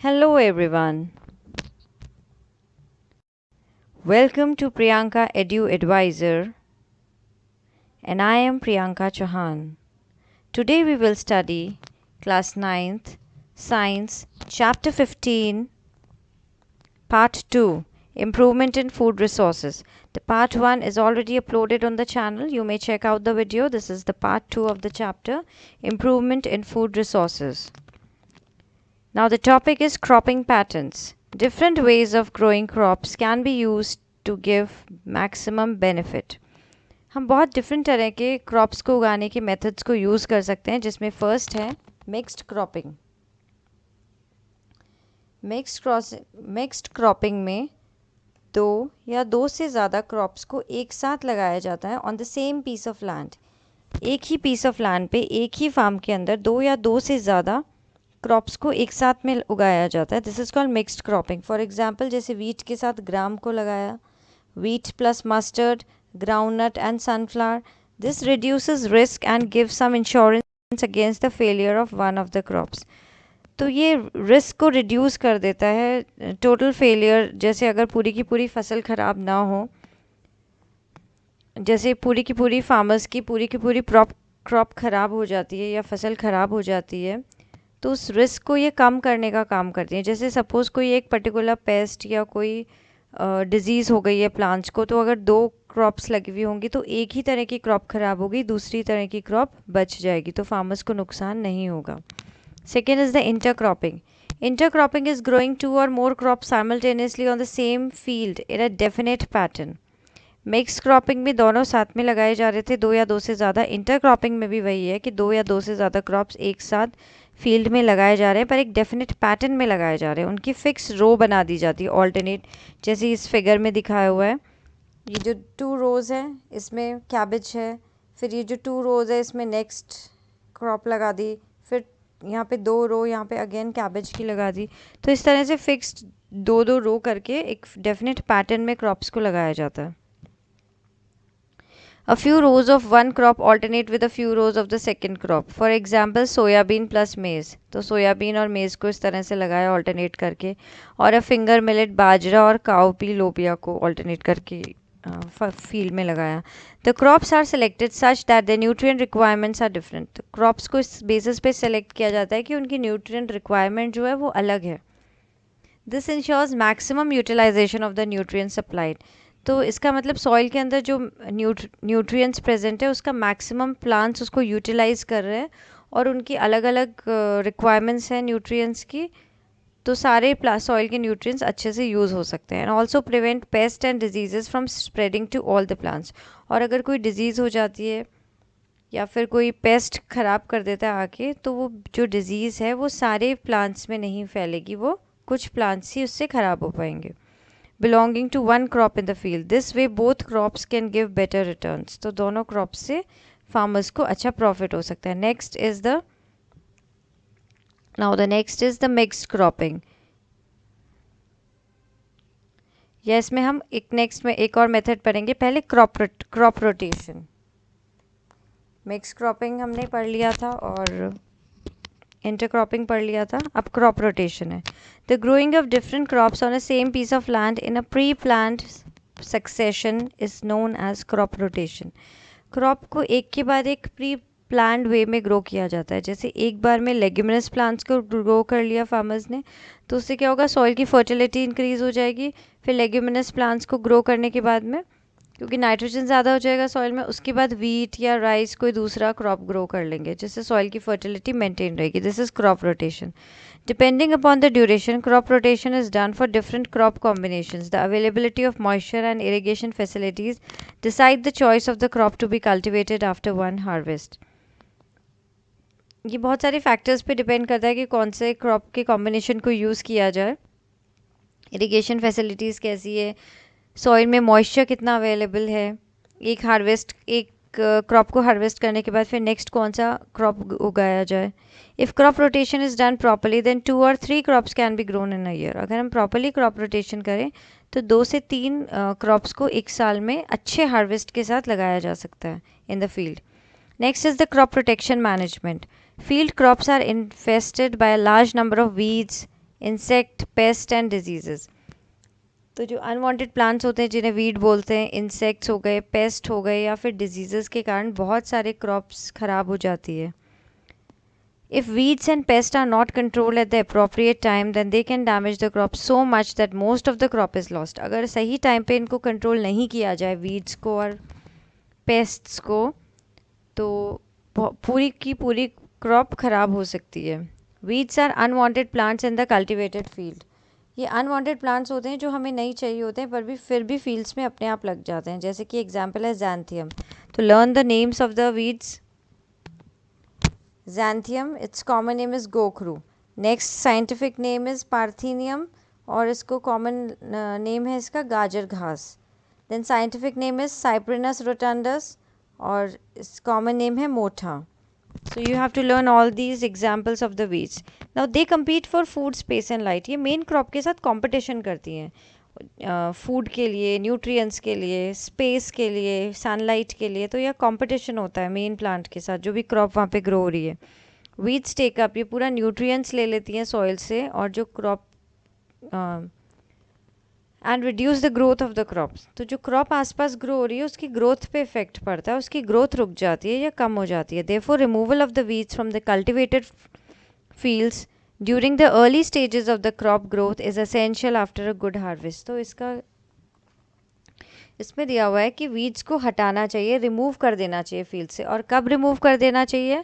Hello everyone. Welcome to Priyanka Edu Advisor and I am Priyanka Chauhan. Today we will study class 9th Science chapter 15 part 2 Improvement in Food Resources. The part 1 is already uploaded on the channel. You may check out the video. This is the part 2 of the chapter Improvement in Food Resources. Now the topic is cropping patterns. Different ways of growing crops can be used to give maximum benefit. हम बहुत different तरह के crops को उगाने के methods को use कर सकते हैं, जिसमें फर्स्ट है मिक्स्ड क्रॉपिंग। मिक्स्ड क्रॉपिंग में दो या दो से ज़्यादा क्रॉप्स को एक साथ लगाया जाता है on the same piece of land. एक ही पीस ऑफ लैंड पे एक ही फार्म के अंदर दो या दो से ज़्यादा क्रॉप्स को एक साथ में उगाया जाता है। This is called mixed cropping. For example जैसे वीट के साथ ग्राम को लगाया, wheat plus mustard, groundnut and sunflower. This reduces risk and give some insurance against the failure of one of the crops. तो ये रिस्क को reduce कर देता है टोटल फेलियर। जैसे अगर पूरी की पूरी फसल ख़राब ना हो, जैसे पूरी की पूरी फार्मर्स की पूरी क्रॉप ख़राब हो जाती है या फसल ख़राब हो जाती है, तो उस रिस्क को ये कम करने का काम करती हैं। जैसे सपोज़ कोई एक पर्टिकुलर पेस्ट या कोई डिज़ीज़ हो गई है प्लांट्स को, तो अगर दो क्रॉप्स लगी हुई होंगी तो एक ही तरह की क्रॉप ख़राब होगी, दूसरी तरह की क्रॉप बच जाएगी, तो फार्मर्स को नुकसान नहीं होगा। Second is the intercropping. Intercropping is growing two और more crop simultaneously on the same field in a definite pattern. Mix cropping में दोनों साथ में लगाए जा रहे थे, दो या दो से ज़्यादा। इंटरक्रॉपिंग में भी वही है कि दो या दो से ज़्यादा क्रॉप्स एक साथ फील्ड में लगाए जा रहे हैं, पर एक डेफिनेट पैटर्न में लगाए जा रहे हैं। उनकी फिक्स रो बना दी जाती है, ऑल्टरनेट, जैसे इस फिगर में दिखाया हुआ है। ये जो 2 रोज़ है इसमें कैबेज है, फिर ये जो 2 रोज़ है इसमें नेक्स्ट क्रॉप लगा दी, फिर यहाँ पे 2 रो, यहाँ पे अगेन कैबेज की लगा दी। तो इस तरह से फिक्स्ड 2-2 रो करके एक डेफिनेट पैटर्न में क्रॉप्स को लगाया जाता है। A few rows of one crop alternate with a few rows of the second crop. For example, soyabean plus maize. तो सोयाबीन और मेज़ को इस तरह से लगाया ऑल्टरनेट करके, और अ फिंगर मिलेट बाजरा और काउपी लोबिया को ऑल्टरनेट करके फील्ड में लगाया। The crops are selected such that the nutrient requirements are different. तो क्रॉप्स को इस बेसिस पे सेलेक्ट किया जाता है कि उनकी न्यूट्रिएंट रिक्वायरमेंट जो है वो अलग है। This ensures maximum utilization of the nutrient supplied. तो इसका मतलब सॉइल के अंदर जो न्यूट्रिएंट्स प्रेजेंट है उसका मैक्सिमम प्लांट्स उसको यूटिलाइज कर रहे हैं, और उनकी अलग अलग रिक्वायरमेंट्स हैं न्यूट्रिएंट्स की, तो सारे सॉइल के न्यूट्रिएंट्स अच्छे से यूज़ हो सकते हैं। And also prevent pest and diseases from spreading to all the plants. और अगर कोई डिजीज़ हो जाती है या फिर कोई पेस्ट ख़राब कर देता है आके, तो वो जो डिज़ीज़ है वो सारे प्लांट्स में नहीं फैलेगी, वो कुछ प्लांट्स ही उससे ख़राब हो पाएंगे। belonging to one crop in the field. This way both crops can give better returns. तो दोनों क्रॉप्स से फार्मर्स को अच्छा प्रॉफिट हो सकता है। Next is the mixed cropping. या इसमें हम नेक्स्ट में एक और मेथड पढ़ेंगे। पहले क्रॉप रोटेशन। मिक्स क्रॉपिंग हमने पढ़ लिया था और इंटरक्रॉपिंग पढ़ लिया था, अब क्रॉप रोटेशन है। The growing of different crops on a same piece of land in a pre planned succession is known as crop rotation. Crop को एक के बाद एक प्री प्लान्ड वे में ग्रो किया जाता है। जैसे एक बार में लेग्यूमिनस प्लांट्स को ग्रो कर लिया फार्मर्स ने, तो उससे क्या होगा, सॉइल की फर्टिलिटी इंक्रीज हो जाएगी। फिर लेग्यूमिनस प्लांट्स को ग्रो करने के बाद में, क्योंकि नाइट्रोजन ज़्यादा हो जाएगा सॉइल में, उसके बाद वीट या राइस कोई दूसरा क्रॉप ग्रो कर लेंगे, जिससे सॉइल की फर्टिलिटी मेंटेन रहेगी। This is crop rotation. Depending upon the duration, crop rotation is done for different crop combinations. The availability of moisture and irrigation facilities decide the choice of the crop to be cultivated after one harvest. ये बहुत सारे factors पे depend करता है कि कौन से crop के कॉम्बिनेशन को यूज़ किया जाए। इरिगेशन फैसिलिटीज़ कैसी है, सॉइल में मॉइस्चर कितना अवेलेबल है, एक क्रॉप को हार्वेस्ट करने के बाद फिर नेक्स्ट कौन सा क्रॉप उगाया जाए। If crop rotation is done properly then 2 और 3 crops can be grown in a year. अगर हम प्रॉपरली क्रॉप रोटेशन करें तो 2 से 3 क्रॉप्स को एक साल में अच्छे हार्वेस्ट के साथ लगाया जा सकता है in the field. Next is the crop protection management. Field crops are infested by a large number of weeds, insect, paste and diseases. तो जो अनवांटेड प्लांट्स होते हैं जिन्हें वीड बोलते हैं, इंसेक्ट्स हो गए, पेस्ट हो गए या फिर डिजीजेस के कारण बहुत सारे क्रॉप्स खराब हो जाती है। If weeds and pests are not controlled at the appropriate time, then they can damage the crop so much that most of the crop is lost. अगर सही टाइम पे इनको कंट्रोल नहीं किया जाए, वीड्स को और पेस्ट्स को, तो पूरी की पूरी क्रॉप खराब हो सकती है। Weeds are unwanted plants in the cultivated field. ये अनवांटेड प्लांट्स होते हैं जो हमें नहीं चाहिए होते हैं, पर फिर भी फील्ड्स में अपने आप लग जाते हैं। जैसे कि एग्जाम्पल है जैंथियम। तो learn the names of the weeds. Xanthium, its common name is Gokhru. Next scientific name is Parthenium और इसको common name है इसका गाजर घास। Then scientific name is Cyprinus rotundus और इस common name है मोठा। So you have to learn all these examples of the weeds. Now they compete for food, space and light. ये main crop के साथ competition करती हैं। फूड के लिए, न्यूट्रिएंट्स के लिए, स्पेस के लिए, सनलाइट के लिए। तो यह कंपटीशन होता है मेन प्लांट के साथ, जो भी क्रॉप वहाँ पे ग्रो हो रही है। वीड्स टेक अप, ये पूरा न्यूट्रिएंट्स ले लेती हैं सॉइल से और जो crop and reduce the growth of the crops. तो जो क्रॉप आसपास ग्रो हो रही है उसकी ग्रोथ पे इफेक्ट पड़ता है, उसकी ग्रोथ रुक जाती है या कम हो जाती है। Therefore removal of the weeds from the cultivated fields during the early stages of the crop growth is essential after a good harvest. तो इसमें दिया हुआ है कि वीड्स को हटाना चाहिए, रिमूव कर देना चाहिए फील्ड से। और कब रिमूव कर देना चाहिए?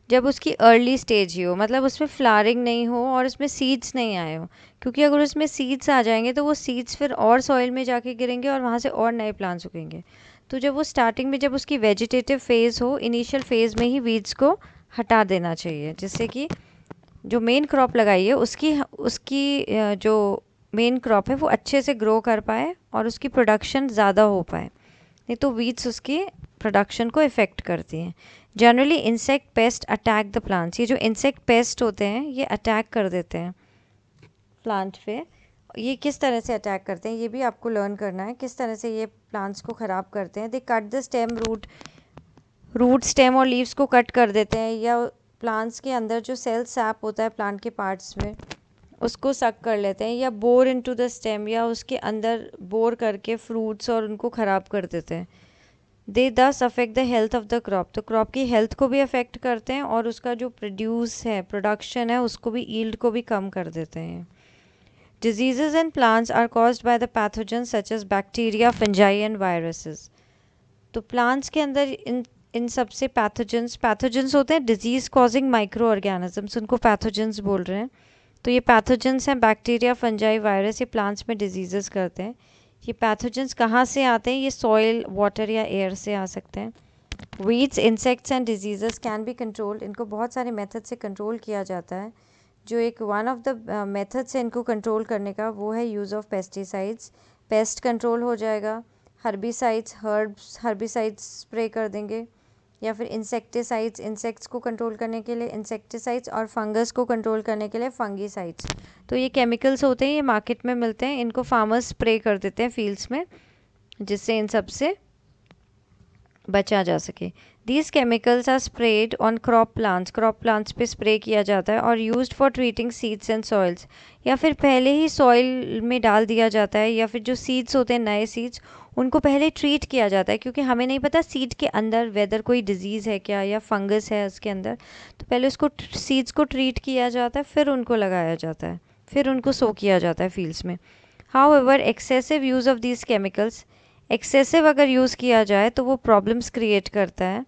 जब उसकी अर्ली स्टेज ही हो, मतलब उसमें फ्लावरिंग नहीं हो और उसमें सीड्स नहीं आए हो। क्योंकि अगर उसमें सीड्स आ जाएंगे तो वो सीड्स फिर और सॉइल में जाके गिरेंगे और वहाँ से और नए प्लांट्स उगेंगे। तो जब वो स्टार्टिंग में, जब उसकी वेजिटेटिव फेज़ हो, इनिशियल फेज़ में ही वीड्स को हटा देना चाहिए, जिससे कि जो मेन क्रॉप लगाई है उसकी उसकी जो मेन क्रॉप है वो अच्छे से ग्रो कर पाए और उसकी प्रोडक्शन ज़्यादा हो पाए। नहीं तो वीड्स उसकी प्रोडक्शन को इफ़ेक्ट करती हैं। Generally insect pest attack the plants. ये जो इंसेक्ट पेस्ट होते हैं ये अटैक कर देते हैं प्लांट पे। ये किस तरह से अटैक करते हैं ये भी आपको लर्न करना है, किस तरह से ये प्लांट्स को ख़राब करते हैं। They cut the stem, root stem और लीव्स को कट कर देते हैं, या प्लांट्स के अंदर जो सेल सैप होता है प्लांट के पार्ट्स में उसको सक कर लेते हैं, या बोर इनटू द स्टेम, या उसके अंदर बोर करके फ्रूट्स और उनको ख़राब कर देते हैं। दे दस affect the health of the crop. तो क्रॉप की हेल्थ को भी अफेक्ट करते हैं और उसका जो प्रोड्यूस है, प्रोडक्शन है, उसको भी, ईल्ड को भी कम कर देते हैं। Diseases in plants are caused by the pathogens such as bacteria, fungi and viruses. तो प्लांट्स के अंदर इन सबसे पैथोजेंस होते हैं डिजीज़ कॉजिंग माइक्रो ऑर्गेनिजम्स, उनको पैथोजेंस बोल रहे हैं। तो ये पैथोजेंस हैं बैक्टीरिया, फंजाई, वायरस, ये प्लांट्स में डिजीजेस करते हैं। ये पैथोजेंस कहाँ से आते हैं? ये सॉइल, वाटर या एयर से आ सकते हैं। Weeds, insects and diseases can be controlled. इनको बहुत सारे मेथड से कंट्रोल किया जाता है। जो एक वन ऑफ द मेथड्स है इनको कंट्रोल करने का वो है use of pesticides. Pest control हो जाएगा। हर्बिसाइड्स, हर्बिसाइड्स स्प्रे कर देंगे, या फिर इंसेक्टिसाइड्स, इंसेक्ट्स को कंट्रोल करने के लिए इंसेक्टिसाइड्स, और फंगस को कंट्रोल करने के लिए फंगीसाइड्स। तो ये केमिकल्स होते हैं, ये मार्केट में मिलते हैं, इनको फार्मर्स स्प्रे कर देते हैं फील्ड्स में, जिससे इन सब से बचा जा सके। These chemicals are spread on crop plants पे स्प्रे किया जाता है, और used for treating seeds and soils, या फिर पहले ही सॉइल में डाल दिया जाता है, या फिर जो सीड्स होते हैं, नए सीड्स, उनको पहले ट्रीट किया जाता है। क्योंकि हमें नहीं पता सीड के अंदर वेदर कोई डिजीज़ है क्या या फंगस है उसके अंदर, तो पहले उसको, सीड्स को ट्रीट किया जाता है, फिर उनको लगाया जाता है, फिर उनको सो किया जाता है फील्ड्स में। However excessive use of these chemicals, excessive अगर यूज़ किया जाए तो वो प्रॉब्लम्स क्रिएट करता है।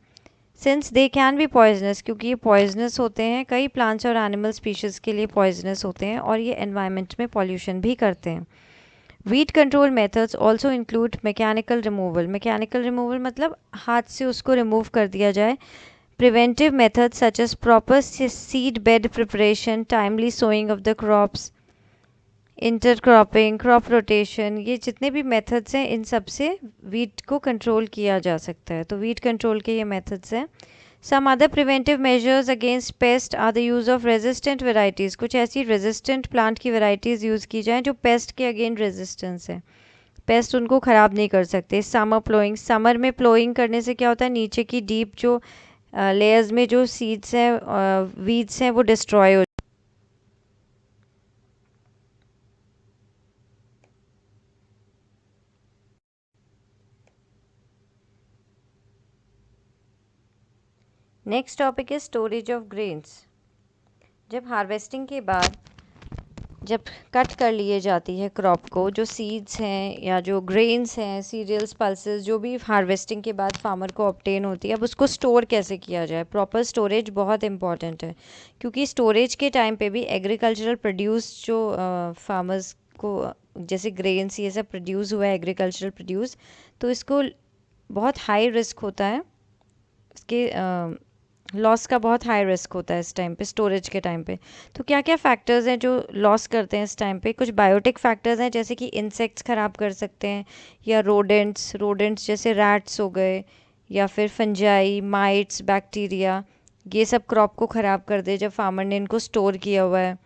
Since they can be poisonous, क्योंकि ये पॉइजनस होते हैं, कई प्लांट्स और एनिमल स्पीशीज़ के लिए पॉइजनस होते हैं, और ये एनवायरनमेंट में पॉल्यूशन भी करते हैं। Weed control methods also include mechanical removal. Mechanical removal मतलब हाथ से उसको रिमूव कर दिया जाए। Preventive methods such as proper seed bed preparation, timely sowing of the crops, intercropping, crop rotation, ये जितने भी मेथड्स हैं इन सब से वीट को कंट्रोल किया जा सकता है। तो वीट कंट्रोल के ये मेथड्स हैं। Some other preventive measures against pest are the use of resistant varieties. कुछ ऐसी रेजिस्टेंट प्लांट की वेराइटीज़ यूज़ की जाएँ जो पेस्ट के अगेंस्ट रेजिस्टेंस है, पेस्ट उनको ख़राब नहीं कर सकते। समर प्लोइंग, समर में प्लोइंग करने से क्या होता है, नीचे की डीप जो लेयर्स में जो सीड्स हैं, वीड्स हैं, वो डिस्ट्रॉय हो। Next topic is storage of grains. जब हार्वेस्टिंग के बाद जब कट कर लिए जाती है क्रॉप को, जो सीड्स हैं या जो ग्रेन्स हैं, सीरियल्स, पल्सेस, जो भी हार्वेस्टिंग के बाद फार्मर को ऑब्टेन होती है, अब उसको स्टोर कैसे किया जाए। प्रॉपर स्टोरेज बहुत इंपॉर्टेंट है, क्योंकि स्टोरेज के टाइम पे भी एग्रीकल्चरल प्रोड्यूस जो फार्मर्स को जैसे ग्रेन्स ये सब प्रोड्यूस हुआ है, एग्रीकल्चरल प्रोड्यूस, तो इसको बहुत हाई रिस्क होता है, इसके लॉस का बहुत हाई रिस्क होता है इस टाइम पे, स्टोरेज के टाइम पे। तो क्या क्या फैक्टर्स हैं जो लॉस करते हैं इस टाइम पे। कुछ बायोटिक फैक्टर्स हैं, जैसे कि इंसेक्ट्स ख़राब कर सकते हैं, या रोडेंट्स जैसे रैट्स हो गए, या फिर फंजाई, माइट्स, बैक्टीरिया, ये सब क्रॉप को ख़राब कर दे जब फार्मर ने इनको स्टोर किया हुआ है।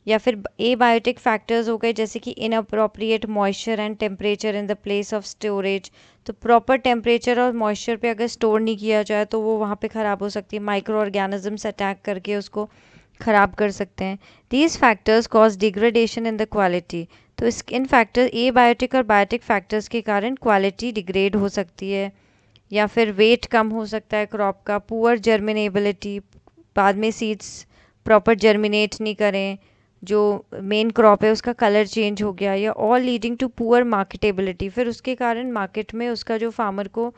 या फिर एबायोटिक फैक्टर्स हो गए, जैसे कि inappropriate moisture and temperature in the place of storage. तो प्रॉपर टेम्परेचर और मॉइस्चर पे अगर स्टोर नहीं किया जाए तो वो वहाँ पे ख़राब हो सकती है, माइक्रो ऑर्गेनिजम्स अटैक करके उसको ख़राब कर सकते हैं। These factors cause degradation in the quality. तो इन फैक्टर एबायोटिक और बायोटिक फैक्टर्स के कारण क्वालिटी डिग्रेड हो सकती है, या फिर वेट कम हो सकता है क्रॉप का, पुअर जर्मिनेबिलिटी, बाद में सीड्स प्रॉपर जर्मिनेट नहीं करें, जो मेन क्रॉप है उसका कलर चेंज हो गया, या all leading to poor marketability, फिर उसके कारण मार्केट में उसका जो फार्मर को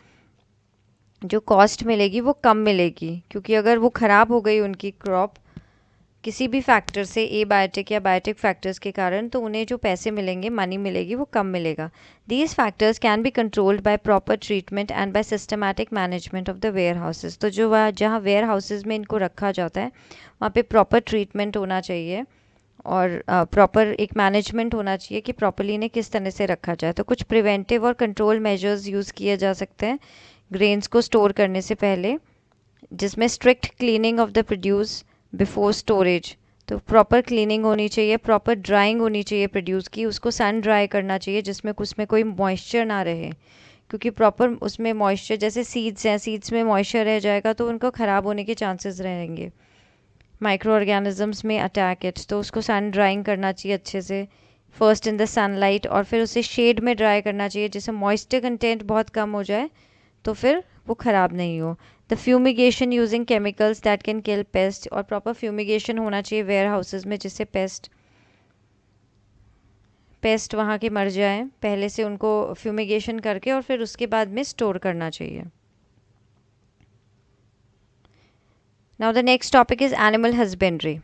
जो कॉस्ट मिलेगी वो कम मिलेगी, क्योंकि अगर वो ख़राब हो गई उनकी क्रॉप किसी भी फैक्टर से, एबायोटिक या बायोटिक फैक्टर्स के कारण, तो उन्हें जो पैसे मिलेंगे, मनी मिलेगी, वो कम मिलेगा। These factors can be controlled by proper treatment and by systematic management of the warehouses. तो जो वह जहाँ वेयर हाउसेज में इनको रखा जाता है वहाँ पे प्रॉपर ट्रीटमेंट होना चाहिए, और प्रॉपर एक मैनेजमेंट होना चाहिए कि प्रॉपरली इन्हें किस तरह से रखा जाए। तो कुछ प्रिवेंटिव और कंट्रोल मेजर्स यूज़ किए जा सकते हैं ग्रेन्स को स्टोर करने से पहले, जिसमें strict cleaning of the produce before storage. तो प्रॉपर क्लीनिंग होनी चाहिए, प्रॉपर ड्राइंग होनी चाहिए प्रोड्यूस की, उसको सन ड्राई करना चाहिए जिसमें उसमें कोई मॉइस्चर ना रहे, क्योंकि प्रॉपर उसमें मॉइस्चर, जैसे सीड्स हैं, सीड्स में मॉइस्चर रह जाएगा तो उनको ख़राब होने के चांसेस रहेंगे, माइक्रो ऑर्गेनिजम्स में अटैक इट। तो उसको सन ड्राइंग करना चाहिए अच्छे से, फर्स्ट इन द सनलाइट, और फिर उसे शेड में ड्राई करना चाहिए जिससे मॉइस्चर कंटेंट बहुत कम हो जाए, तो फिर वो ख़राब नहीं हो। The fumigation using chemicals that can kill paste, और प्रॉपर फ्यूमिगेशन होना चाहिए वेयर हाउसेज में जिससे पेस्ट वहाँ के मर जाएं, पहले से उनको फ्यूमिगेशन करके और फिर उसके बाद में स्टोर करना चाहिए। Now the next topic is animal husbandry.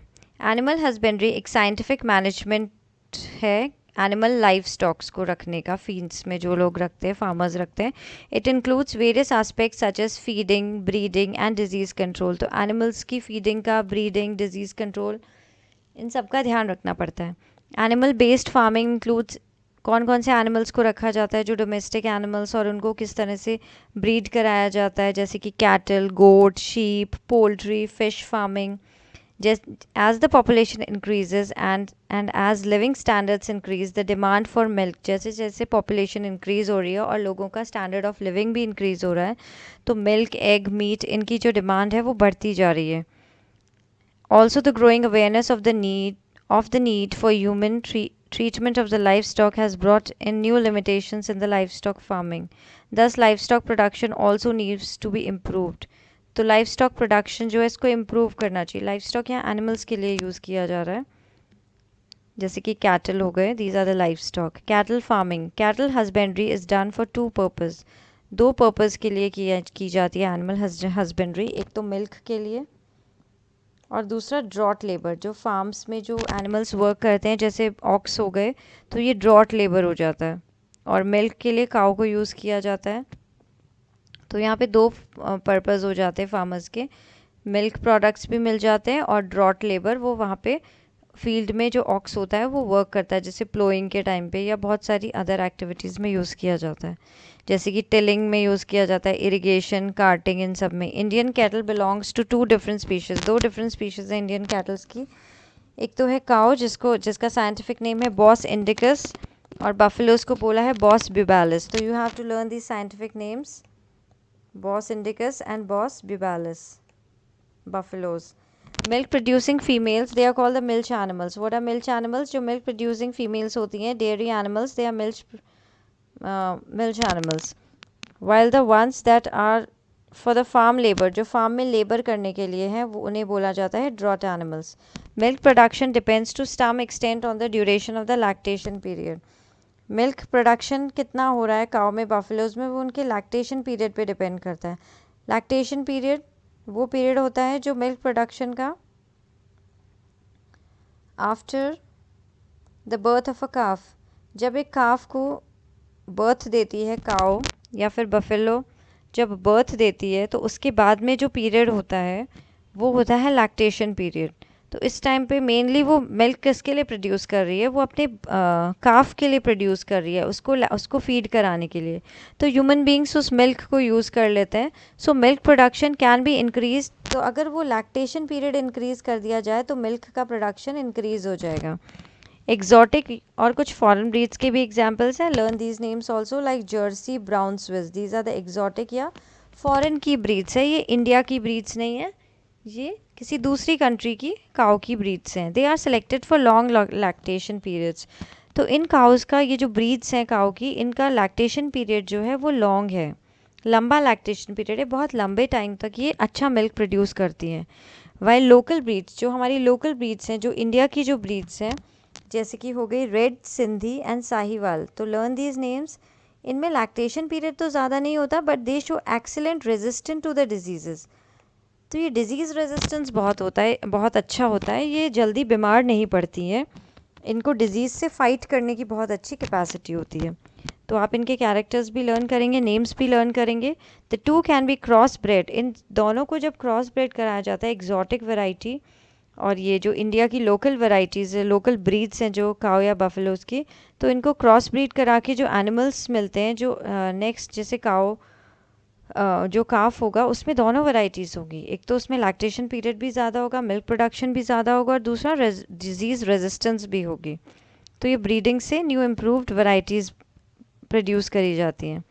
Animal husbandry एक scientific management है एनिमल लाइफ स्टॉक्स को रखने का, फीड्स में जो लोग रखते हैं, फार्मर्स रखते हैं। It includes various aspects such as feeding, breeding and disease control. तो एनिमल्स की फीडिंग का, ब्रीडिंग, डिजीज़ कंट्रोल, इन सब का ध्यान रखना पड़ता है। एनिमल बेस्ड फार्मिंग इंक्लूड्स कौन कौन से एनिमल्स को रखा जाता है, जो डोमेस्टिक एनिमल्स, और उनको किस तरह से ब्रीड कराया जाता है, जैसे कि cattle, goat, sheep, poultry, fish farming. As the population increases and as living standards increase, the demand for milk, जैसे जैसे population increase हो रही है और लोगों का standard of living भी increase हो रहा है, तो milk, egg, meat, इनकी जो demand है वो बढ़ती जा रही है। Also, the growing awareness of the need for human treatment of the livestock has brought in new limitations in the livestock farming. Thus, livestock production also needs to be improved. तो life stock production जो है इसको improve करना चाहिए। Life stock यहाँ animals के लिए use किया जा रहा है, जैसे कि कैटल हो गए, these are the livestock. Cattle farming, cattle husbandry is done for 2 purpose. 2 purpose के लिए की जाती है एनिमल हस्बेंड्री। एक तो मिल्क के लिए, और दूसरा ड्रॉट लेबर। जो फार्म्स में जो एनिमल्स वर्क करते हैं, जैसे ऑक्स हो गए, तो ये ड्रॉट लेबर हो जाता है। और मिल्क के लिए काऊ को यूज़ किया जाता है। तो यहाँ पे 2 पर्पज़ हो जाते हैं फार्मर्स के, मिल्क प्रोडक्ट्स भी मिल जाते हैं, और ड्रॉट लेबर, वो वहाँ पे फील्ड में जो ऑक्स होता है वो वर्क करता है, जैसे प्लोइंग के टाइम पे, या बहुत सारी अदर एक्टिविटीज़ में यूज़ किया जाता है, जैसे कि टिलिंग में यूज़ किया जाता है, इरिगेशन, कार्टिंग, इन सब में। Indian cattle belongs to 2 different species. 2 different species हैं इंडियन कैटल्स की। एक तो है काऊ, जिसका साइंटिफिक नेम है बॉस इंडिकस, और बफेलोज को बोला है बॉस ब्यूबालिस। तो you have to learn the scientific names, Bos indicus and Bos bubalis, buffaloes. Milk producing females, they are called the milch animals. What are milch animals? जो milk producing females होती हैं, dairy animals, they are milch animals. While the ones that are for the farm labour, जो farm में labour करने के लिए हैं, वो उन्हें बोला जाता है draught animals. Milk production depends to some extent on the duration of the lactation period. Milk production कितना हो रहा है काऊ में, बफेलोज में, वो उनके लैक्टेशन पीरियड पे डिपेंड करता है। लैक्टेशन पीरियड वो पीरियड होता है जो मिल्क प्रोडक्शन का after the birth of a calf, जब एक काफ को बर्थ देती है काऊ या फिर बफेलो, जब बर्थ देती है तो उसके बाद में जो पीरियड होता है वो होता है लैक्टेशन पीरियड। तो इस टाइम पे मेनली वो मिल्क किसके लिए प्रोड्यूस कर रही है, वो अपने काफ के लिए प्रोड्यूस कर रही है, उसको फीड कराने के लिए। तो ह्यूमन बींग्स उस मिल्क को यूज़ कर लेते हैं। So milk production can be increase. तो अगर वो लैक्टेशन पीरियड इंक्रीज़ कर दिया जाए तो मिल्क का प्रोडक्शन इंक्रीज़ हो जाएगा। एग्जॉटिक और कुछ फॉरेन ब्रीड्स के भी एग्जांपल्स हैं। Learn these names also, like Jersey, Brown Swiss, these are the exotic या फॉरेन की ब्रीड्स है। ये इंडिया की ब्रीड्स नहीं है, ये किसी दूसरी कंट्री की काऊ की ब्रीड्स हैं। They are selected for long lactation periods. तो इन काउस का, ये जो ब्रीड्स हैं काऊ की, इनका लैक्टेशन पीरियड जो है वो लॉन्ग है, लंबा लैक्टेशन पीरियड है, बहुत लंबे टाइम तक ये अच्छा मिल्क प्रोड्यूस करती हैं। वाइल लोकल ब्रीड्स, जो हमारी लोकल ब्रीड्स हैं, जो इंडिया की जो ब्रीड्स हैं, जैसे कि हो गई रेड, सिंधी एंड साहिवाल, तो लर्न दीज नेम्स। इनमें लैक्टेशन पीरियड तो ज़्यादा नहीं होता, but they show excellent resistant to the disease. तो ये डिज़ीज़ रेजिस्टेंस बहुत होता है, बहुत अच्छा होता है, ये जल्दी बीमार नहीं पड़ती हैं, इनको डिज़ीज़ से फाइट करने की बहुत अच्छी कैपेसिटी होती है। तो आप इनके कैरेक्टर्स भी लर्न करेंगे, नेम्स भी लर्न करेंगे। The two can be cross bred, इन दोनों को जब क्रॉस ब्रेड कराया जाता है, एग्जॉटिक वैरायटी और ये जो इंडिया की लोकल वैरायटीज़ है, लोकल ब्रीड्स हैं जो काऊ या बफेलोज़ की, तो इनको क्रॉस ब्रीड करा के जो एनिमल्स मिलते हैं, जो नेक्स्ट जैसे काऊ जो काफ होगा उसमें दोनों वैरायटीज़ होगी। एक तो उसमें लैक्टेशन पीरियड भी ज़्यादा होगा, मिल्क प्रोडक्शन भी ज़्यादा होगा, और दूसरा डिजीज़ रेजिस्टेंस भी होगी। तो ये ब्रीडिंग से न्यू इम्प्रूव्ड वैरायटीज़ प्रोड्यूस करी जाती हैं।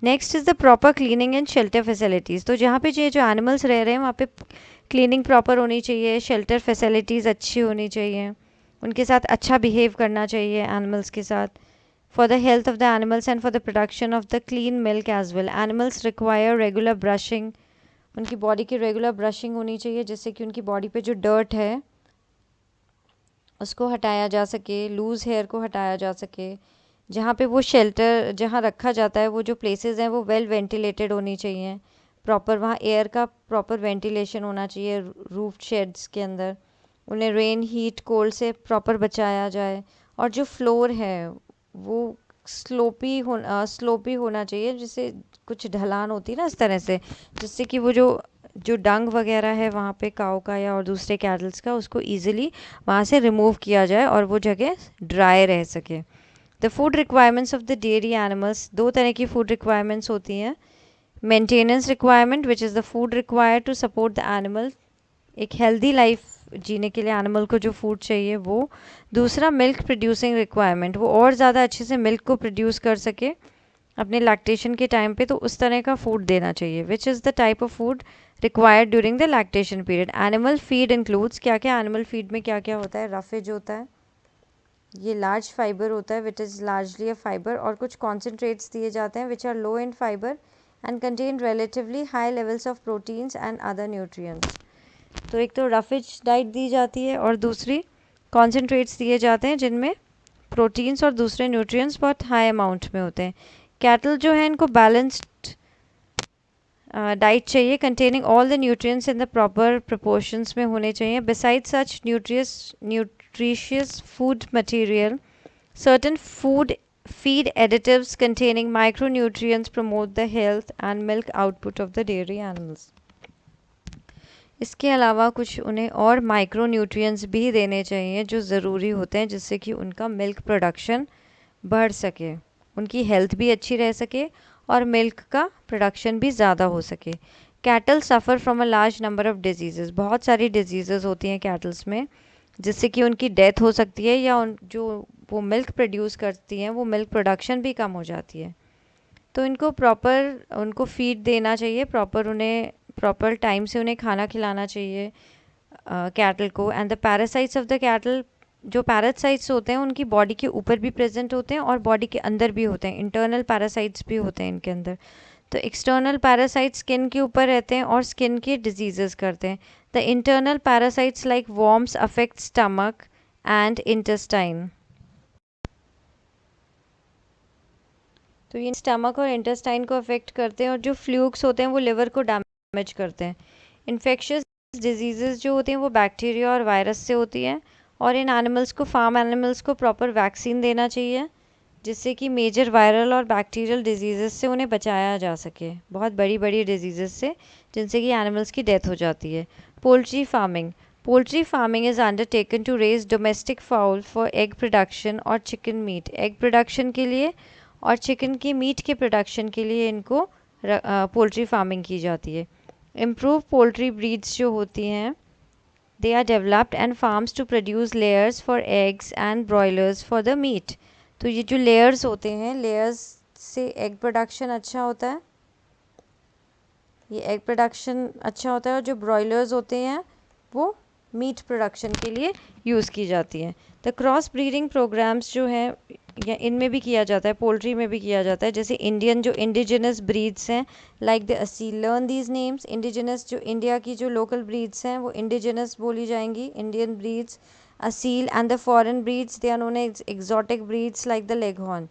Next is the proper cleaning and shelter facilities. तो जहाँ पे जो एनिमल्स रह रहे हैं वहाँ पे क्लीनिंग प्रॉपर होनी चाहिए, शेल्टर फैसिलिटीज़ अच्छी होनी चाहिए, उनके साथ अच्छा बिहेव करना चाहिए एनिमल्स के साथ। For the health of the animals and for the production of the clean milk as well, animals require regular brushing, उनकी बॉडी की रेगुलर ब्रशिंग होनी चाहिए, जिससे कि उनकी बॉडी पे जो डर्ट है उसको हटाया जा सके, लूज़ हेयर को हटाया जा सके। जहाँ पे वो शेल्टर जहाँ रखा जाता है, वो जो प्लेसेस हैं वो वेल वेंटिलेटेड होनी चाहिए, प्रॉपर वहाँ एयर का प्रॉपर वेंटिलेशन होना चाहिए रूफ शेड्स के अंदर। उन्हें रेन, हीट, कोल्ड से प्रॉपर बचाया जाए। और जो फ्लोर है वो स्लोपी होना चाहिए, जिससे कुछ ढलान होती है ना इस तरह से, जिससे कि वो जो डंग वगैरह है वहाँ पे काऊ का या और दूसरे कैटल्स का, उसको ईजिली वहाँ से रिमूव किया जाए और वो जगह ड्राई रह सके। The food requirements of the dairy animals, दो तरह की फूड रिक्वायरमेंट्स होती हैं। Maintenance requirement, which is the food required to support the animal, एक हेल्दी लाइफ जीने के लिए एनिमल को जो फूड चाहिए वो। दूसरा मिल्क प्रोड्यूसिंग रिक्वायरमेंट, वो और ज़्यादा अच्छे से मिल्क को प्रोड्यूस कर सके अपने लैक्टेशन के टाइम पे, तो उस तरह का फूड देना चाहिए। विच is the type of food required during the lactation period. Animal feed includes, क्या क्या एनिमल फीड में क्या क्या होता है। रफेज होता है, ये लार्ज फाइबर होता है, which is largely a fibre, और कुछ कॉन्सेंट्रेट्स दिए जाते हैं which are low in fibre and contain relatively high levels of proteins and other nutrients. तो एक तो रफेज डाइट दी जाती है और दूसरी कॉन्सेंट्रेट्स दिए जाते हैं जिनमें प्रोटीन्स और दूसरे न्यूट्रिएंट्स बहुत हाई अमाउंट में होते हैं। कैटल जो है इनको बैलेंस्ड डाइट चाहिए, containing all the nutrients in the proper proportions में होने चाहिए। Beside such nutritious food material, certain food feed additives containing micronutrients promote the health and milk output of the dairy animals. इसके अलावा कुछ उन्हें और micro nutrients भी देने चाहिए जो ज़रूरी होते हैं, जिससे कि उनका मिल्क प्रोडक्शन बढ़ सके, उनकी हेल्थ भी अच्छी रह सके और मिल्क का प्रोडक्शन भी ज़्यादा हो सके। Cattle suffer from a large number of disease, बहुत सारी डिजीज़ होती हैं कैटल्स में, जिससे कि उनकी डेथ हो सकती है या जो वो मिल्क प्रोड्यूस करती हैं वो मिल्क प्रोडक्शन भी कम हो जाती है। तो इनको प्रॉपर उनको फीड देना चाहिए, उन्हें प्रॉपर टाइम से उन्हें खाना खिलाना चाहिए कैटल को। And the parasites of the cattle, जो पैरासाइट्स होते हैं उनकी बॉडी के ऊपर भी प्रेजेंट होते हैं और बॉडी के अंदर भी होते हैं, इंटरनल पैरासाइट्स भी होते हैं इनके अंदर। तो एक्सटर्नल पैरासाइट स्किन के ऊपर रहते हैं और स्किन के डिजीजेस करते हैं। The internal parasites like worms affect stomach and intestine. तो ये स्टमक और इंटेस्टाइन को अफेक्ट करते हैं और जो फ्लूक्स होते हैं वो लिवर को डैमेज करते हैं। इन्फेक्शियस डिजीजेस जो होती हैं वो बैक्टीरिया और वायरस से होती हैं और इन एनिमल्स को, फार्म एनिमल्स को प्रॉपर वैक्सीन देना चाहिए जिससे कि मेजर वायरल और बैक्टीरियल डिजीजेस से उन्हें बचाया जा सके, बहुत बड़ी बड़ी डिजीजेस से जिनसे कि एनिमल्स की डेथ हो जाती है। Poultry farming. Poultry farming is undertaken to raise domestic fowl for egg production और चिकन मीट। एग प्रोडक्शन के लिए और चिकन की मीट के प्रोडक्शन के लिए इनको पोल्ट्री फार्मिंग की जाती है। इम्प्रूव पोल्ट्री ब्रीड्स जो होती हैं, they are developed and farms to produce layers for eggs and broilers for the meat. तो ये जो लेयर्स होते हैं, लेयर्स से एग प्रोडक्शन अच्छा होता है, ये एग प्रोडक्शन अच्छा होता है और जो ब्रॉयलर्स होते हैं वो मीट प्रोडक्शन के लिए यूज़ की जाती हैं। द क्रॉस ब्रीडिंग प्रोग्राम्स जो हैं या इनमें भी किया जाता है, पोल्ट्री में भी किया जाता है। जैसे इंडियन जो इंडिजिनस ब्रीड्स हैं like the Aseel, learn these names. Indigenous जो इंडिया की जो लोकल ब्रीड्स हैं वो इंडिजिनस बोली जाएंगी, Indian breeds. Aseel and the foreign breeds, they are known as exotic breeds like the leghorn.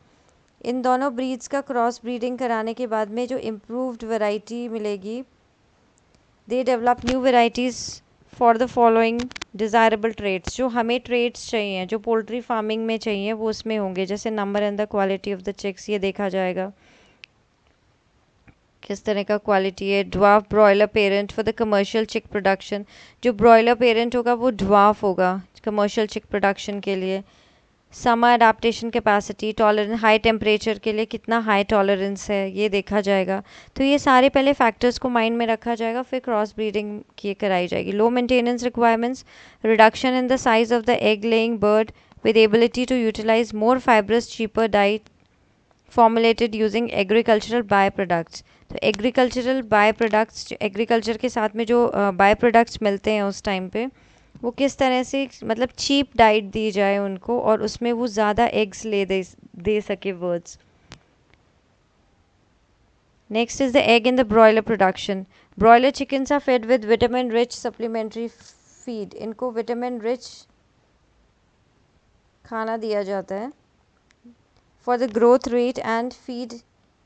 इन दोनों ब्रीड्स का क्रॉस ब्रीडिंग कराने के बाद में जो इम्प्रूव्ड वैरायटी मिलेगी, they develop new varieties for the following desirable traits. जो हमें ट्रेड्स चाहिए, जो पोल्ट्री फार्मिंग में चाहिए, वो उसमें होंगे। जैसे number and the quality of the chicks, ये देखा जाएगा किस तरह का क्वालिटी है। Dwarf broiler parent for the commercial chick production. जो ब्रॉयलर पेरेंट होगा वो ड्वार्फ होगा कमर्शियल चिक प्रोडक्शन के लिए। Summer adaptation capacity, tolerance, high temperature के लिए कितना हाई टॉलरेंस है ये देखा जाएगा। तो ये सारे पहले फैक्टर्स को माइंड में रखा जाएगा, फिर क्रॉस ब्रीडिंग की कराई जाएगी। Low maintenance requirements, reduction in the size of the egg laying bird with ability to utilize more fibrous cheaper diet formulated using agricultural by products. तो एग्रीकल्चरल बाय प्रोडक्ट्स, एग्रीकल्चर के साथ में जो by products मिलते हैं उस time पे, वो किस तरह से मतलब चीप डाइट दी जाए उनको और उसमें वो ज़्यादा एग्स दे सके birds. Next is the egg in the broiler production. Broiler chickens are fed with vitamin rich supplementary feed. इनको विटामिन रिच खाना दिया जाता है for the growth rate and feed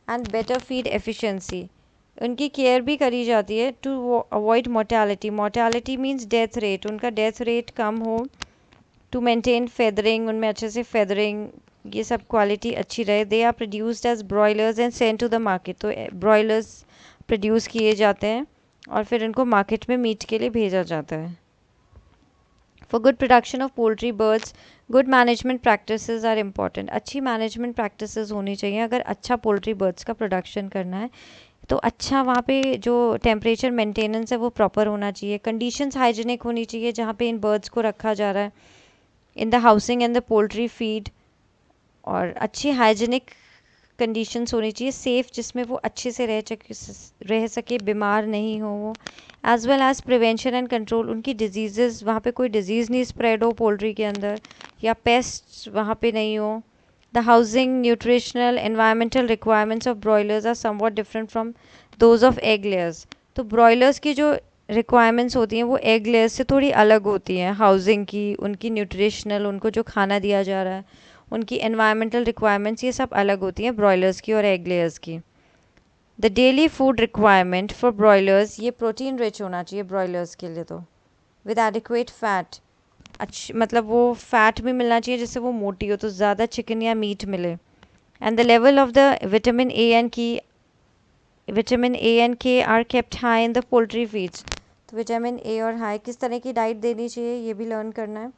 and better feed efficiency. उनकी care भी करी जाती है to avoid mortality. Mortality means death rate, उनका डेथ रेट कम हो। टू मेंटेन फेदरिंग, उनमें अच्छे से फेदरिंग, ये सब क्वालिटी अच्छी रहे। They are produced as broilers and send to the market. तो ब्रॉयलर्स प्रोड्यूस किए जाते हैं और फिर इनको मार्केट में मीट के लिए भेजा जाता है। For good production of poultry birds, good management practices are important. अच्छी मैनेजमेंट प्रैक्टिसेस होनी चाहिए अगर अच्छा पोल्ट्री बर्ड्स का प्रोडक्शन करना है। तो अच्छा वहाँ पे जो टेम्परेचर मेंटेनेंस है वो प्रॉपर होना चाहिए। कंडीशंस हाइजीनिक होनी चाहिए जहाँ पे इन बर्ड्स को रखा जा रहा है, in the housing and the poultry feed. और अच्छी हाइजीनिक कंडीशंस होनी चाहिए, सेफ़, जिसमें वो अच्छे से रह सके, बीमार नहीं हो वो। As well as prevention and control, उनकी डिजीज़, वहाँ पे कोई डिजीज़ नहीं स्प्रेड हो पोल्ट्री के अंदर या पेस्ट वहाँ पे नहीं हो। The housing, nutritional, environmental requirements of broilers are somewhat different from those of egg layers. तो ब्रॉयलर्स की जो रिक्वायरमेंट्स होती हैं वो एग लेयर्स से थोड़ी अलग होती हैं। हाउसिंग की, उनकी न्यूट्रिशनल, उनको जो खाना दिया जा रहा है, उनकी एनवायरमेंटल रिक्वायरमेंट्स, ये सब अलग होती हैं ब्रॉयलर्स की और एग लेयर्स की। The daily food requirement for broilers, ये प्रोटीन रिच होना चाहिए ब्रॉयलर्स के लिए, तो विद एडिक्वेट फैट, मतलब वो फैट भी मिलना चाहिए जिससे वो मोटी हो, तो ज़्यादा चिकन या मीट मिले। And the level of the vitamin A and K are kept high in the poultry feeds. तो विटामिन ए और हाई किस तरह की डाइट देनी चाहिए ये भी लर्न करना है।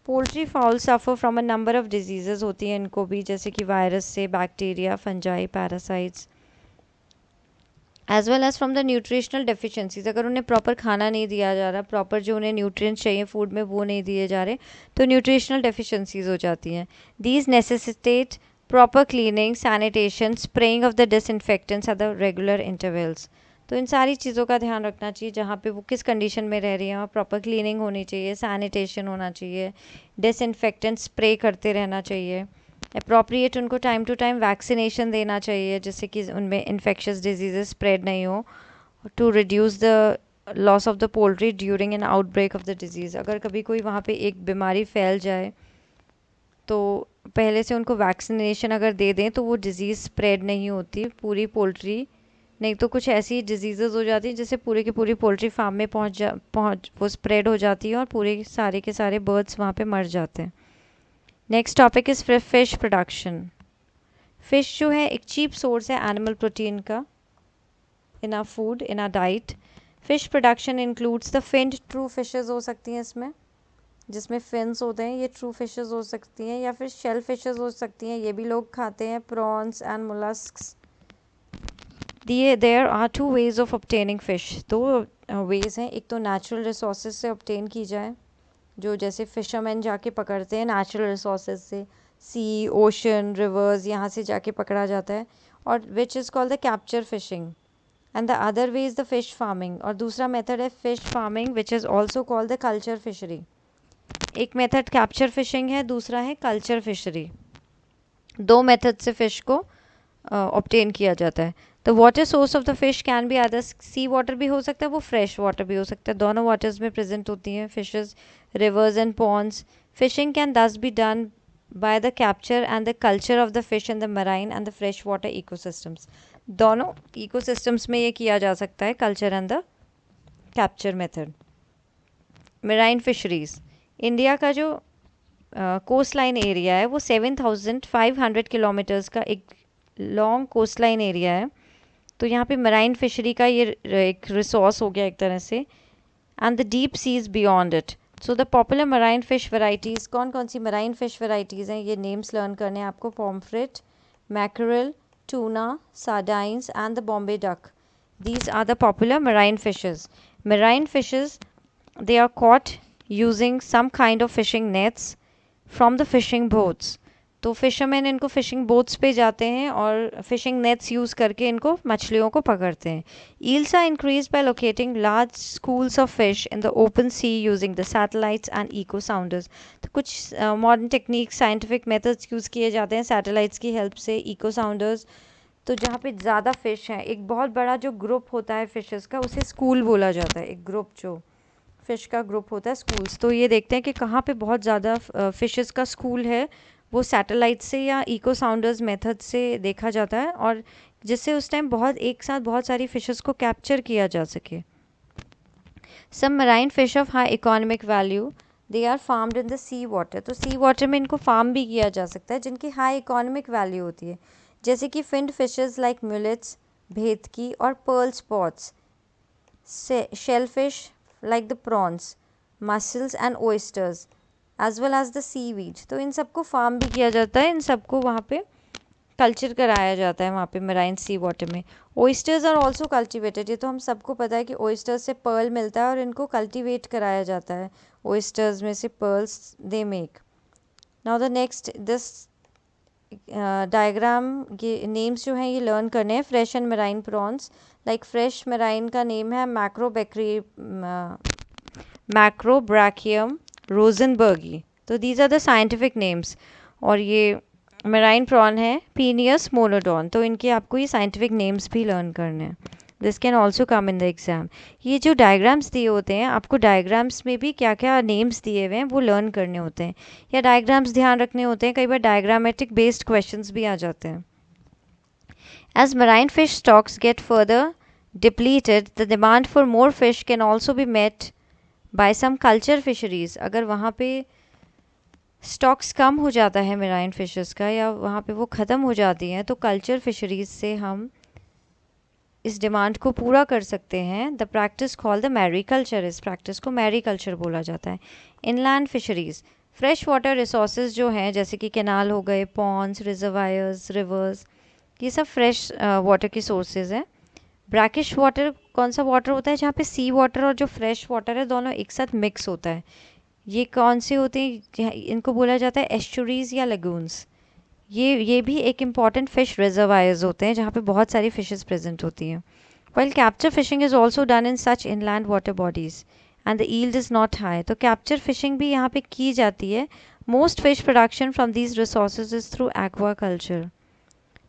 Poultry fowl suffer from a number of diseases होती हैं इनको भी, जैसे कि वायरस से, bacteria, fungi, parasites, as well as from the nutritional deficiencies. अगर उन्हें प्रॉपर खाना नहीं दिया जा रहा, प्रॉपर जो उन्हें न्यूट्रिएंट्स चाहिए फूड में वो नहीं दिए जा रहे, तो न्यूट्रिशनल डेफिशिएंसीज हो जाती हैं। These necessitate proper cleaning, sanitation, spraying of the disinfectants at the regular intervals. तो इन सारी चीज़ों का ध्यान रखना चाहिए, जहाँ पे वो किस कंडीशन में रह रही है, वहाँ प्रॉपर क्लीनिंग होनी चाहिए, सैनिटेशन होना चाहिए, डिसइंफेक्टेंट स्प्रे करते रहना चाहिए। अप्रोप्रिएट उनको टाइम टू टाइम वैक्सीनेशन देना चाहिए जिससे कि उनमें इन्फेक्शियस डिजीजेस स्प्रेड नहीं हो, to reduce the loss of the poultry during an outbreak of the disease. अगर कभी कोई वहाँ पे एक बीमारी फैल जाए तो पहले से उनको वैक्सीनेशन अगर दे दें तो वो डिज़ीज़ स्प्रेड नहीं होती पूरी पोल्ट्री, नहीं तो कुछ ऐसी डिजीज़ेज़ हो जाती हैं जिससे पूरी की पूरी पोल्ट्री फार्म में पहुँच वो स्प्रेड हो जाती है और पूरे सारे के सारे बर्ड्स वहाँ पे मर जाते हैं। Next topic is fish production. Fish जो है एक चीप सोर्स है एनिमल प्रोटीन का इन are food, in are diet. Fish production includes the finned true fishes हो सकती हैं इसमें, जिसमें फिन्स होते हैं, ये ट्रू फिशेज़ हो सकती हैं, या फिर शेल फिशेज़ हो सकती हैं, ये भी लोग खाते हैं, prawns and molluscs. There are two ways of obtaining fish, दो वेज़ हैं, एक तो नेचुरल रिसोर्सेज से ऑब्टेन की जाए, जो जैसे फिशरमैन जाके पकड़ते हैं नेचुरल रिसोर्सेज से, सी, ओशन, रिवर्स, यहाँ से जाके पकड़ा जाता है, और which is called the capture fishing. And the other way is the fish farming, और दूसरा मेथड है fish farming which is also called the culture fishery. एक मेथड कैप्चर फिशिंग है, दूसरा है कल्चर फिशरी। दो मेथड से फ़िश को ऑब्टेन किया जाता है। The water source of the fish can be other sea water भी हो सकता है, वो फ्रेश वाटर भी हो सकता है, दोनों वाटर्स में प्रेजेंट होती हैं fishes, rivers and ponds. Fishing can thus be done by the capture and the culture of the fish in the marine and the fresh water ecosystems. दोनों इकोसिस्टम्स में ये किया जा सकता है, culture and the capture method. Marine fisheries, India का जो coast line area है वो 7,500 किलोमीटर्स का एक लॉन्ग कोस्ट लाइन एरिया है। तो यहाँ पे मराइन फिशरी का ये एक रिसोर्स हो गया एक तरह से, and the deep seas beyond it. So the popular marine fish varieties, कौन कौन सी मराइन फिश वेराइटीज़ हैं, ये नेम्स लर्न करने हैं आपको। Pomfret, mackerel, tuna, sardines and the Bombay duck. These are the popular marine fishes. Marine fishes, they are caught using some kind of fishing nets from the fishing boats. तो fisherman इनको fishing boats पे जाते हैं और fishing nets use करके इनको मछलियों को पकड़ते हैं। Yields are increase by locating large schools of fish in the open sea using the satellites and echo sounders. तो कुछ modern technique, scientific methods use किए जाते हैं सैटेलाइट्स की हेल्प से, इको साउंडर्स। तो जहाँ पे ज़्यादा फ़िश हैं, एक बहुत बड़ा जो ग्रुप होता है फ़िशेस का, उसे स्कूल बोला जाता है। एक ग्रुप जो फ़िश का ग्रुप होता है, स्कूल्स। तो ये देखते हैं कि कहाँ पे बहुत ज़्यादा फ़िशेस का स्कूल है, वो सैटेलाइट से या इको साउंडर्स मेथड से देखा जाता है, और जिससे उस टाइम बहुत एक साथ बहुत सारी फ़िशेस को कैप्चर किया जा सके। Some marine fish of high economic value, they are farmed in the sea water. तो सी वाटर में इनको फार्म भी किया जा सकता है, जिनकी हाई इकोनॉमिक वैल्यू होती है, जैसे कि finned fishes like mullets, bhetki, और pearl spots, shellfish like the prawns, mussels and oysters, as well as the seaweed. तो इन सबको फार्म भी किया जाता है, इन सबको वहाँ पे कल्चर कराया जाता है वहाँ पे मराइन सी वाटर में। ओइस्टर्स आर ऑल्सो कल्टिवेटेड, ये तो हम सबको पता है कि ओइस्टर्स से पर्ल मिलता है और इनको कल्टिवेट कराया जाता है, ओइस्टर्स में से pearls they make. Now the next this diagram, ये नेम्स जो हैं ये लर्न करने हैं। Fresh and marine prawns, like fresh marine का नेम है मैक्रोब्रैकियम रोजनबर्गी। तो these are the scientific names. और ये मराइन प्रॉन है पीनियस मोनोडॉन। तो इनके आपको ये साइंटिफिक नेम्स भी लर्न करने हैं। This can also come in the exam. ये जो डायग्राम्स दिए होते हैं आपको, डायग्राम्स में भी क्या क्या नेम्स दिए हुए हैं वो लर्न करने होते हैं, या डायग्राम्स ध्यान रखने होते हैं। कई बार डायग्रामेटिक बेस्ड क्वेश्चंस भी आ जाते हैं। As marine fish stocks get further depleted, the demand for more fish can also be met by some culture fisheries. अगर वहाँ पे स्टॉक्स कम हो जाता है मराइन फिशेस का, या वहाँ पे वो ख़त्म हो जाती हैं, तो कल्चर फिशरीज से हम इस डिमांड को पूरा कर सकते हैं। The practice called the mariculture, इस प्रैक्टिस को मैरीकल्चर बोला जाता है। Inland fisheries, fresh water resources जो हैं, जैसे कि कैनाल हो गए, पॉन्ड्स, रिजर्वायर्स, रिवर्स, ये सब फ्रेश वाटर की सोर्सेज हैं। ब्रैकिश वाटर कौन सा वाटर होता है, जहाँ पे सी वाटर और जो फ्रेश वाटर है दोनों एक साथ मिक्स होता है। ये कौन से होते हैं, इनको बोला जाता है एस्चुरीज या लगून्स। ये भी एक इम्पॉर्टेंट फिश रिजर्वायर्स होते हैं जहाँ पे बहुत सारी फिशेस प्रेजेंट होती हैं। While capture fishing is also done in such inland water bodies and the yield is not high. तो कैप्चर फिशिंग भी यहाँ पे की जाती है। Most fish production from these resources is through aqua culture.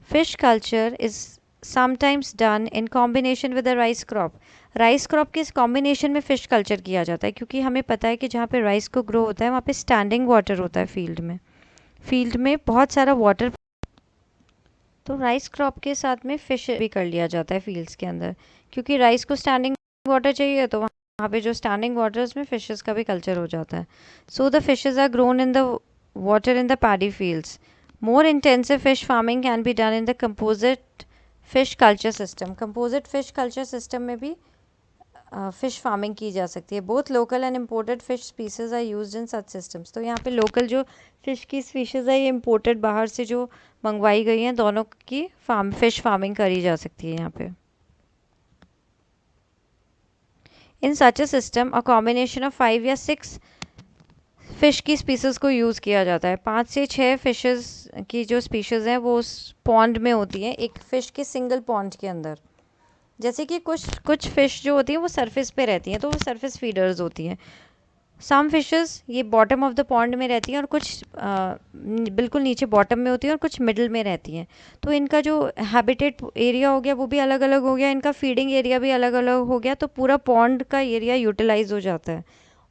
Fish culture is sometimes done in combination with a rice crop. Rice crop के इस combination में फ़िश कल्चर किया जाता है, क्योंकि हमें पता है कि जहाँ पे राइस को ग्रो होता है वहाँ पे स्टैंडिंग वाटर होता है फील्ड में बहुत सारा वाटर। तो राइस क्रॉप के साथ में फ़िश भी कर लिया जाता है फील्ड्स के अंदर, क्योंकि राइस को स्टैंडिंग वाटर चाहिए, तो वहाँ पे जो स्टैंडिंग वाटर्स में फिशेस का भी कल्चर हो जाता है। So the fishes are grown in the water in the paddy fields. More intensive fish farming can be done in the composite fish culture system. Composite fish culture system में भी fish farming की जा सकती है. Both local and imported fish species are used in such systems. तो यहाँ पे local जो fish की species है, ये imported बाहर से जो मंगवाई गई हैं, दोनों की fish farming करी जा सकती है यहाँ पे. In such a system, a combination of 5 या 6 फ़िश की स्पीसीज़ को यूज़ किया जाता है. 5 से 6 फिशेस की जो स्पीशीज़ हैं वो उस पॉन्ड में होती हैं, एक फ़िश के सिंगल पॉन्ड के अंदर. जैसे कि कुछ फ़िश जो होती हैं वो सरफेस पे रहती हैं, तो वो सरफेस फीडर्स होती हैं. सम फिशेस ये बॉटम ऑफ द पॉन्ड में रहती हैं और कुछ बिल्कुल नीचे बॉटम में होती हैं और कुछ मिडल में रहती हैं. तो इनका जो हैबिटेट एरिया हो गया वो भी अलग अलग हो गया, इनका फीडिंग एरिया भी अलग अलग हो गया, तो पूरा पॉन्ड का एरिया यूटिलाइज हो जाता है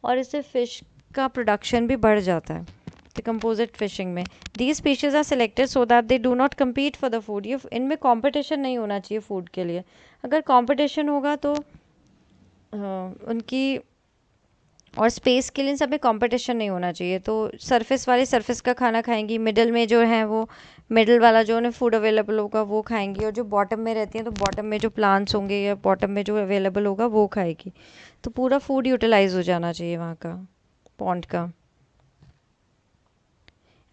और इससे फ़िश का प्रोडक्शन भी बढ़ जाता है. तो कंपोजिट फिशिंग में these species are selected so that they do not compete for the food. ये इनमें कंपटीशन नहीं होना चाहिए फूड के लिए. अगर कंपटीशन होगा तो उनकी और स्पेस के लिए इन सब में कंपटीशन नहीं होना चाहिए. तो सरफेस वाले सरफेस का खाना खाएंगी, मिडल में जो है वो मिडल वाला जो उन्हें फूड अवेलेबल होगा वो खाएंगी, और जो बॉटम में रहती हैं तो बॉटम में जो प्लांट्स होंगे या बॉटम में जो अवेलेबल होगा वो खाएगी. तो पूरा फूड यूटिलाइज हो जाना चाहिए वहाँ का पॉन्ड का.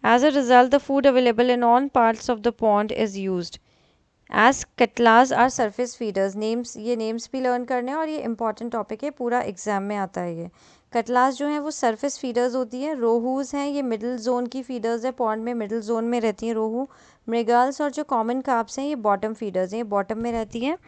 As a result, the food available in all parts of the pond is used. As catlas are surface feeders. Names, ये नेम्स भी लर्न करने हैं और ये इंपॉर्टेंट टॉपिक है, पूरा एग्जाम में आता है. ये कटलास जो हैं वो सरफेस फीडर्स होती हैं. रोहूज हैं ये मिडिल जोन की फीडर्स है, पॉन्ड में मिडिल जोन में रहती हैं रोहू. मृगाल्स और जो कॉमन कार्प्स हैं ये बॉटम फीडर्स हैं, ये बॉटम में रहती हैं.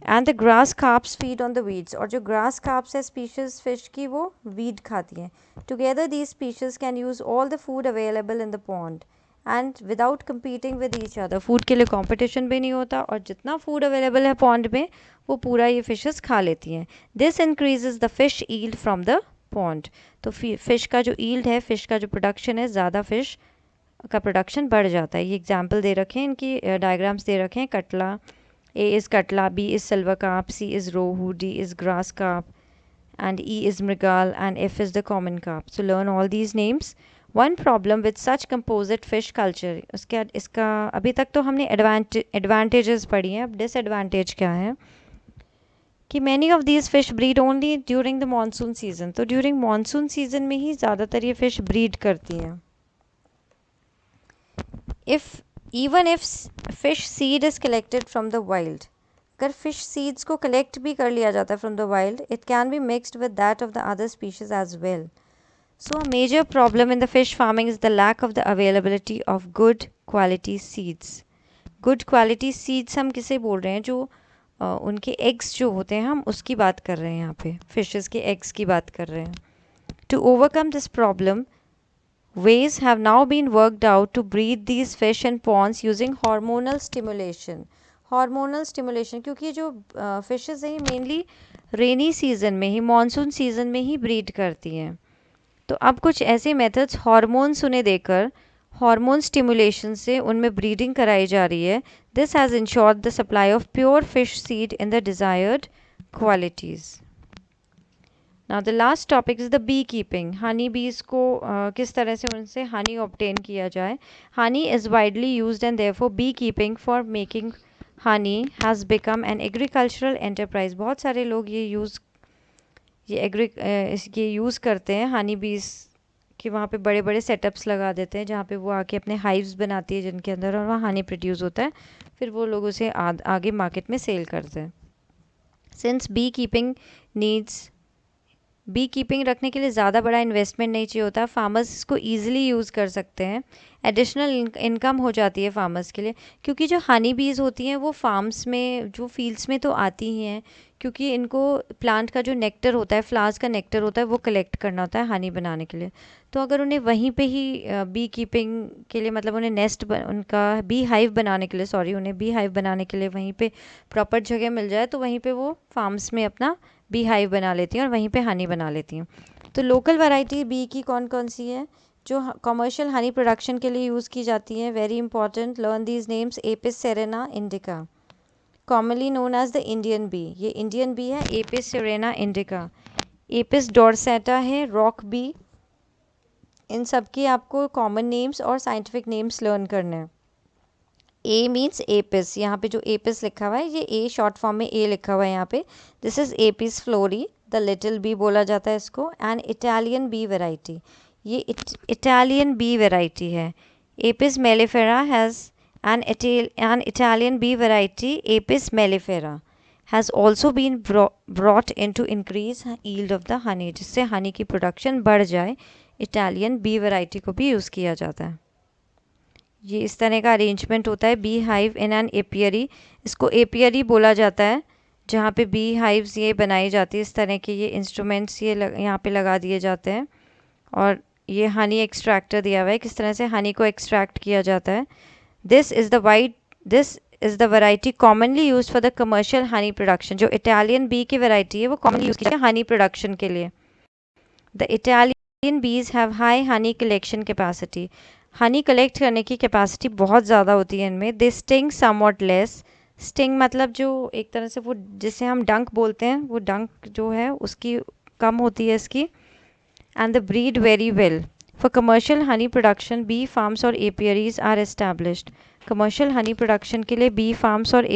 And the grass carps feed on the weeds. और जो ग्रास कार्प्स है स्पीशीज फिश की वो वीड खाती हैं. Together these species can use all the food available in the pond and without competing with each other. Food के लिए competition भी नहीं होता और जितना फूड अवेलेबल है पॉन्ड में वो पूरा ये फिशेस खा लेती हैं. This increases the fish yield from the pond. तो फिश का जो ईल्ड है, फिश का जो प्रोडक्शन है, ज़्यादा फिश का प्रोडक्शन बढ़ जाता है. ये एग्जाम्पल दे रखे हैं, इनकी डायग्राम्स दे रखे हैं. कटला, A is katla, B is silver carp, C is rohu, D is grass carp, and E is mrigal, and F is the common carp. So learn all these names. One problem with such composite fish culture, इसका अभी तक तो हमने advantages पढ़ी हैं. अब disadvantage क्या है कि many of these fish breed only during the monsoon season. तो during monsoon season में ही ज़्यादातर ये fish breed करती हैं. Even if fish seed is collected from the wild, अगर fish seeds को collect भी कर लिया जाता है from the wild, it can be mixed with that of the other species as well. So a major problem in the fish farming is the lack of the availability of good quality seeds. Good quality seeds हम किसे बोल रहे हैं? जो उनके eggs जो होते हैं, हम उसकी बात कर रहे हैं यहाँ पे, fishes के eggs की बात कर रहे हैं. To overcome this problem, ways have now been worked out to breed these fish in ponds using hormonal stimulation. Hormonal stimulation, क्योंकि जो फिशेस हैं ये मेनली रेनी सीजन में ही, मानसून सीजन में ही ब्रीड करती हैं. तो अब कुछ ऐसे मेथड्स हार्मोन्स उन्हें देकर हार्मोन स्टिमुलेशन से उनमें ब्रीडिंग कराई जा रही है. This has insured the supply of pure fish seed in the desired qualities. Now the last topic is the beekeeping. Honey bees को किस तरह से उनसे honey obtain किया जाए. Honey is widely used and therefore beekeeping for making honey has become an agricultural enterprise. बहुत सारे लोग ये यूज़ करते हैं. honey bees कि वहाँ पे बड़े बड़े सेटअप्स लगा देते हैं जहाँ पे वो आके अपने हाइव्स बनाती है जिनके अंदर, और वहाँ हनी प्रोड्यूस होता है, फिर वो लोग उसे आगे मार्केट में सेल करते हैं. सिंस बी कीपिंग रखने के लिए ज़्यादा बड़ा इन्वेस्टमेंट नहीं चाहिए होता. फार्मर्स इसको ईजिली यूज़ कर सकते हैं. एडिशनल इनकम हो जाती है फार्मर्स के लिए, क्योंकि जो हनी बीज़ होती हैं वो फार्म्स में, जो फील्ड्स में तो आती ही हैं, क्योंकि इनको प्लांट का जो नेक्टर होता है, फ्लावर्स का नेक्टर होता है, वो कलेक्ट करना होता है हनी बनाने के लिए। तो अगर उन्हें वहीं पे ही बी कीपिंग के लिए, मतलब उन्हें उनका बी हाइव बनाने के लिए, उन्हें बी हाइव बनाने के लिए वहीं पे प्रॉपर जगह मिल जाए, तो वहीं पे वो फार्म्स में अपना बी हाइव बना लेती हैं और वहीं पे हनी बना लेती हैं। तो लोकल वैरायटी बी की कौन कौन सी है जो कमर्शियल हनी प्रोडक्शन के लिए यूज़ की जाती है? Very important, learn these names. Apis cerana indica, commonly known as the Indian bee, ये इंडियन बी है, Apis cerana indica. Apis dorsata है, रॉक बी। इन सब के आपको कॉमन नेम्स और साइंटिफिक नेम्स लर्न करने हैं। ए मीन्स एपिस, यहाँ पे जो एपिस लिखा हुआ है ये ए शॉर्ट फॉर्म में ए लिखा हुआ है यहाँ पे। This is Apis florea, the little bee बोला जाता है इसको। एंड इटालियन बी वेराइटी, ये इटालियन बी वेराइटी है। Apis mellifera has an Italian bee variety, Apis mellifera, has also been brought in to increase yield of the honey, जिससे हनी की production बढ़ जाए। इटालियन बी वैरायटी को भी use किया जाता है। ये इस तरह का अरेंजमेंट होता है bee hive in an apiary, इसको एपियरी बोला जाता है, जहाँ पे बी हाइव्स ये बनाई जाती है। इस तरह के ये इंस्ट्रूमेंट्स ये यहाँ पे लगा दिए जाते हैं और ये हनी एक्सट्रैक्टर दिया हुआ है, किस तरह से हनी को एक्सट्रैक्ट किया जाता है। This is the variety commonly used for the commercial honey production. जो इटालियन बी की वैरायटी है वो commonly यूज़ की जाती है हनी प्रोडक्शन के लिए। The Italian bees have high honey collection capacity. Honey collect करने की कैपेसिटी बहुत ज़्यादा होती है इनमें। They sting somewhat less. Sting मतलब जो एक तरह से वो जिसे हम डंक बोलते हैं, वो डंक जो है उसकी कम होती है इसकी। And the breed very well. For commercial honey production, bee farms और apiaries are established. Commercial honey production के लिए bee farms और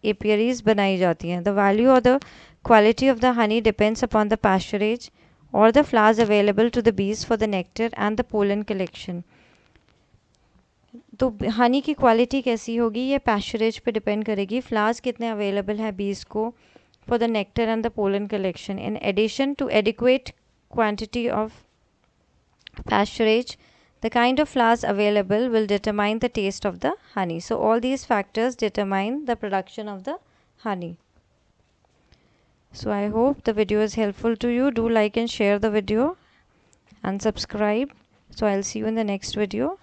apiaries बनाई जाती हैं. The value or the quality of the honey depends upon the pasturage or the flowers available to the bees for the nectar and the pollen collection. तो हनी की quality कैसी होगी ये पैस्चरेज पे डिपेंड करेगी, फ्लावर्स कितने अवेलेबल है बीज को for the nectar and the pollen collection. In addition to adequate quantity of pasturage, the kind of flowers available will determine the taste of the honey. So all these factors determine the production of the honey. So I hope the video is helpful to you. Do like and share the video and subscribe. So I'll see you in the next video.